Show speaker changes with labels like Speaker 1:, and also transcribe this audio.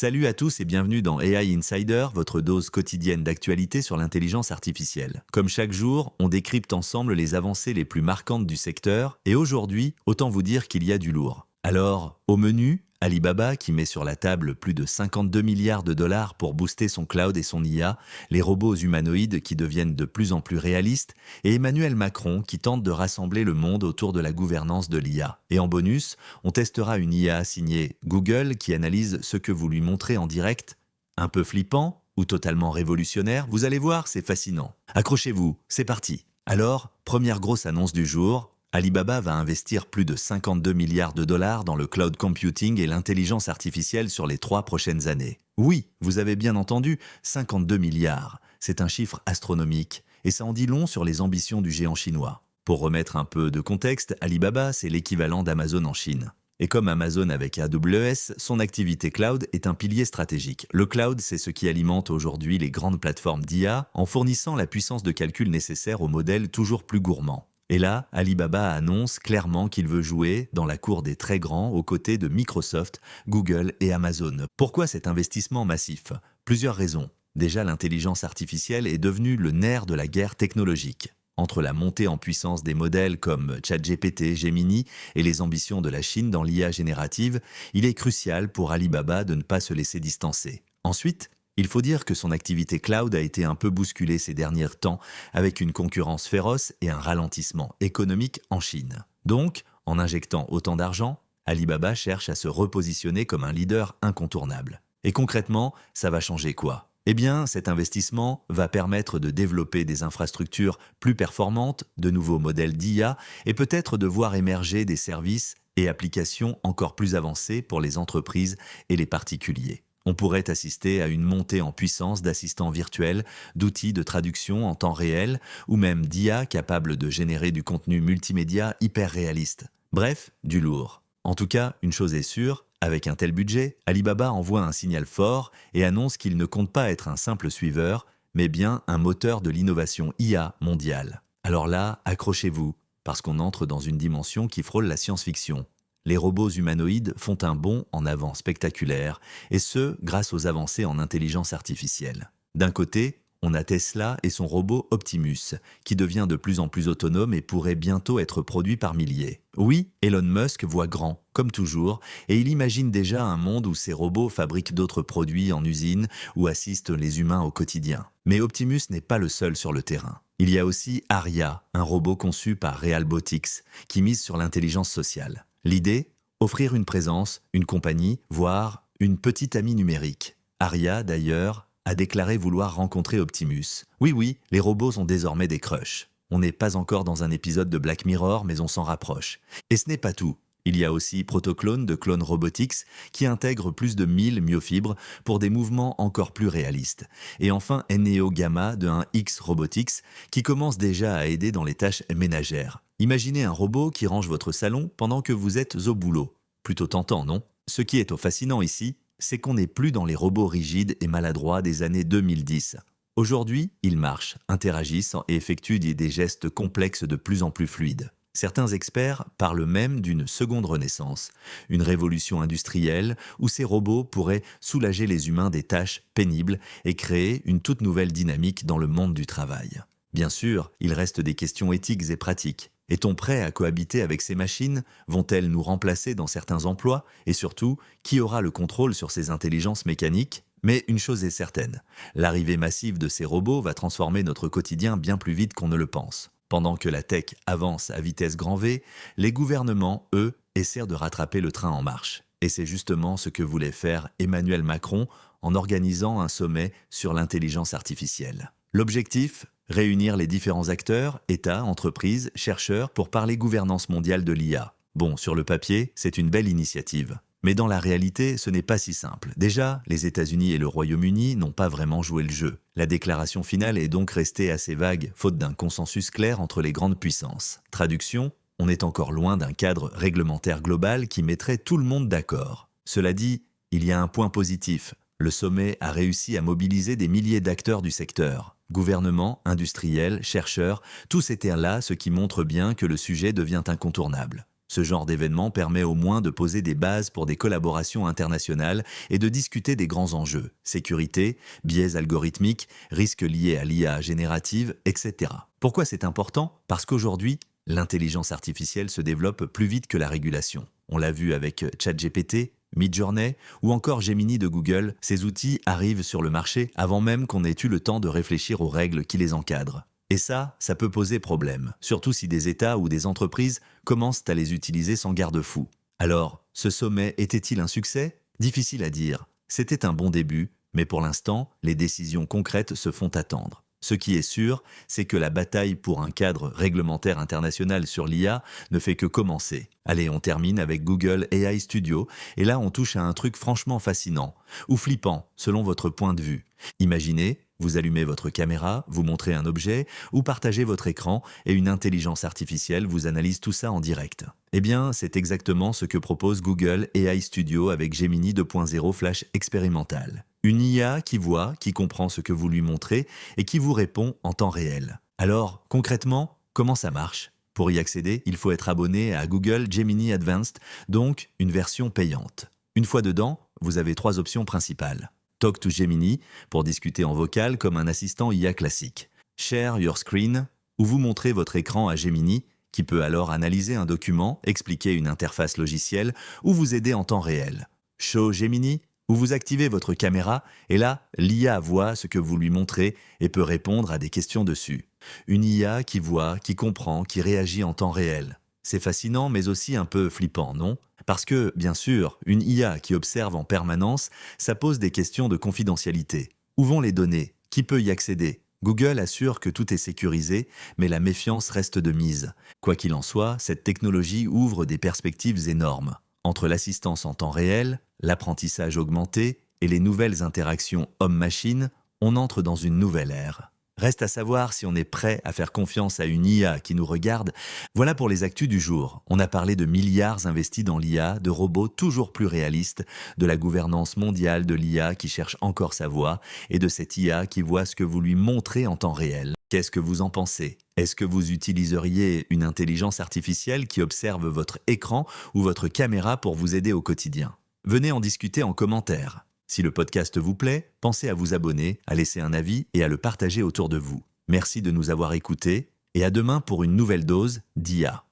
Speaker 1: Salut à tous et bienvenue dans AI Insider, votre dose quotidienne d'actualité sur l'intelligence artificielle. Comme chaque jour, on décrypte ensemble les avancées les plus marquantes du secteur et aujourd'hui, autant vous dire qu'il y a du lourd. Alors, au menu, Alibaba qui met sur la table plus de 52 milliards de dollars pour booster son cloud et son IA, les robots humanoïdes qui deviennent de plus en plus réalistes et Emmanuel Macron qui tente de rassembler le monde autour de la gouvernance de l'IA. Et en bonus, on testera une IA signée Google qui analyse ce que vous lui montrez en direct. Un peu flippant ou totalement révolutionnaire, vous allez voir, c'est fascinant. Accrochez-vous, c'est parti. Alors, première grosse annonce du jour, Alibaba va investir plus de 52 milliards de dollars dans le cloud computing et l'intelligence artificielle sur les 3 prochaines années. Oui, vous avez bien entendu, 52 milliards. C'est un chiffre astronomique et ça en dit long sur les ambitions du géant chinois. Pour remettre un peu de contexte, Alibaba, c'est l'équivalent d'Amazon en Chine. Et comme Amazon avec AWS, son activité cloud est un pilier stratégique. Le cloud, c'est ce qui alimente aujourd'hui les grandes plateformes d'IA en fournissant la puissance de calcul nécessaire aux modèles toujours plus gourmands. Et là, Alibaba annonce clairement qu'il veut jouer dans la cour des très grands aux côtés de Microsoft, Google et Amazon. Pourquoi cet investissement massif? Plusieurs raisons. Déjà, l'intelligence artificielle est devenue le nerf de la guerre technologique. Entre la montée en puissance des modèles comme ChatGPT, Gemini et les ambitions de la Chine dans l'IA générative, il est crucial pour Alibaba de ne pas se laisser distancer. Ensuite, il faut dire que son activité cloud a été un peu bousculée ces derniers temps avec une concurrence féroce et un ralentissement économique en Chine. Donc, en injectant autant d'argent, Alibaba cherche à se repositionner comme un leader incontournable. Et concrètement, ça va changer quoi? Eh bien, cet investissement va permettre de développer des infrastructures plus performantes, de nouveaux modèles d'IA et peut-être de voir émerger des services et applications encore plus avancés pour les entreprises et les particuliers. On pourrait assister à une montée en puissance d'assistants virtuels, d'outils de traduction en temps réel ou même d'IA capables de générer du contenu multimédia hyper réaliste. Bref, du lourd. En tout cas, une chose est sûre, avec un tel budget, Alibaba envoie un signal fort et annonce qu'il ne compte pas être un simple suiveur, mais bien un moteur de l'innovation IA mondiale. Alors là, accrochez-vous, parce qu'on entre dans une dimension qui frôle la science-fiction. Les robots humanoïdes font un bond en avant spectaculaire, et ce, grâce aux avancées en intelligence artificielle. D'un côté, on a Tesla et son robot Optimus, qui devient de plus en plus autonome et pourrait bientôt être produit par milliers. Oui, Elon Musk voit grand, comme toujours, et il imagine déjà un monde où ces robots fabriquent d'autres produits en usine ou assistent les humains au quotidien. Mais Optimus n'est pas le seul sur le terrain. Il y a aussi Aria, un robot conçu par Realbotix, qui mise sur l'intelligence sociale. L'idée? Offrir une présence, une compagnie, voire une petite amie numérique. Aria, d'ailleurs, a déclaré vouloir rencontrer Optimus. Oui, les robots ont désormais des crushs. On n'est pas encore dans un épisode de Black Mirror, mais on s'en rapproche. Et ce n'est pas tout. Il y a aussi Protoclone de Clone Robotics qui intègre plus de 1000 myofibres pour des mouvements encore plus réalistes. Et enfin Neo Gamma de un X Robotics qui commence déjà à aider dans les tâches ménagères. Imaginez un robot qui range votre salon pendant que vous êtes au boulot. Plutôt tentant, non? Ce qui est au fascinant ici, c'est qu'on n'est plus dans les robots rigides et maladroits des années 2010. Aujourd'hui, ils marchent, interagissent et effectuent des gestes complexes de plus en plus fluides. Certains experts parlent même d'une seconde renaissance, une révolution industrielle où ces robots pourraient soulager les humains des tâches pénibles et créer une toute nouvelle dynamique dans le monde du travail. Bien sûr, il reste des questions éthiques et pratiques. Est-on prêt à cohabiter avec ces machines? Vont-elles nous remplacer dans certains emplois? Et surtout, qui aura le contrôle sur ces intelligences mécaniques? Mais une chose est certaine, l'arrivée massive de ces robots va transformer notre quotidien bien plus vite qu'on ne le pense. Pendant que la tech avance à vitesse grand V, les gouvernements, eux, essaient de rattraper le train en marche. Et c'est justement ce que voulait faire Emmanuel Macron en organisant un sommet sur l'intelligence artificielle. L'objectif? Réunir les différents acteurs, États, entreprises, chercheurs pour parler gouvernance mondiale de l'IA. Bon, sur le papier, c'est une belle initiative. Mais dans la réalité, ce n'est pas si simple. Déjà, les États-Unis et le Royaume-Uni n'ont pas vraiment joué le jeu. La déclaration finale est donc restée assez vague, faute d'un consensus clair entre les grandes puissances. Traduction, on est encore loin d'un cadre réglementaire global qui mettrait tout le monde d'accord. Cela dit, il y a un point positif. Le sommet a réussi à mobiliser des milliers d'acteurs du secteur. Gouvernements, industriels, chercheurs, tous étaient là, ce qui montre bien que le sujet devient incontournable. Ce genre d'événement permet au moins de poser des bases pour des collaborations internationales et de discuter des grands enjeux, sécurité, biais algorithmiques, risques liés à l'IA générative, etc. Pourquoi c'est important? Parce qu'aujourd'hui, l'intelligence artificielle se développe plus vite que la régulation. On l'a vu avec ChatGPT, Midjourney ou encore Gemini de Google, ces outils arrivent sur le marché avant même qu'on ait eu le temps de réfléchir aux règles qui les encadrent. Et ça peut poser problème, surtout si des États ou des entreprises commencent à les utiliser sans garde-fou. Alors, ce sommet était-il un succès? Difficile à dire. C'était un bon début, mais pour l'instant, les décisions concrètes se font attendre. Ce qui est sûr, c'est que la bataille pour un cadre réglementaire international sur l'IA ne fait que commencer. Allez, on termine avec Google AI Studio, et là on touche à un truc franchement fascinant, ou flippant, selon votre point de vue. Imaginez, vous allumez votre caméra, vous montrez un objet, ou partagez votre écran, et une intelligence artificielle vous analyse tout ça en direct. Eh bien, c'est exactement ce que propose Google AI Studio avec Gemini 2.0 Flash expérimental. Une IA qui voit, qui comprend ce que vous lui montrez et qui vous répond en temps réel. Alors, concrètement, comment ça marche? Pour y accéder, il faut être abonné à Google Gemini Advanced, donc une version payante. Une fois dedans, vous avez 3 options principales. Talk to Gemini, pour discuter en vocal comme un assistant IA classique. Share your screen, où vous montrez votre écran à Gemini, qui peut alors analyser un document, expliquer une interface logicielle ou vous aider en temps réel. Show Gemini, où vous activez votre caméra et là, l'IA voit ce que vous lui montrez et peut répondre à des questions dessus. Une IA qui voit, qui comprend, qui réagit en temps réel. C'est fascinant mais aussi un peu flippant, non? Parce que, bien sûr, une IA qui observe en permanence, ça pose des questions de confidentialité. Où vont les données? Qui peut y accéder? Google assure que tout est sécurisé, mais la méfiance reste de mise. Quoi qu'il en soit, cette technologie ouvre des perspectives énormes. Entre l'assistance en temps réel, l'apprentissage augmenté et les nouvelles interactions homme-machine, on entre dans une nouvelle ère. Reste à savoir si on est prêt à faire confiance à une IA qui nous regarde. Voilà pour les actus du jour. On a parlé de milliards investis dans l'IA, de robots toujours plus réalistes, de la gouvernance mondiale de l'IA qui cherche encore sa voie, et de cette IA qui voit ce que vous lui montrez en temps réel. Qu'est-ce que vous en pensez? Est-ce que vous utiliseriez une intelligence artificielle qui observe votre écran ou votre caméra pour vous aider au quotidien? Venez en discuter en commentaire. Si le podcast vous plaît, pensez à vous abonner, à laisser un avis et à le partager autour de vous. Merci de nous avoir écoutés et à demain pour une nouvelle dose d'IA.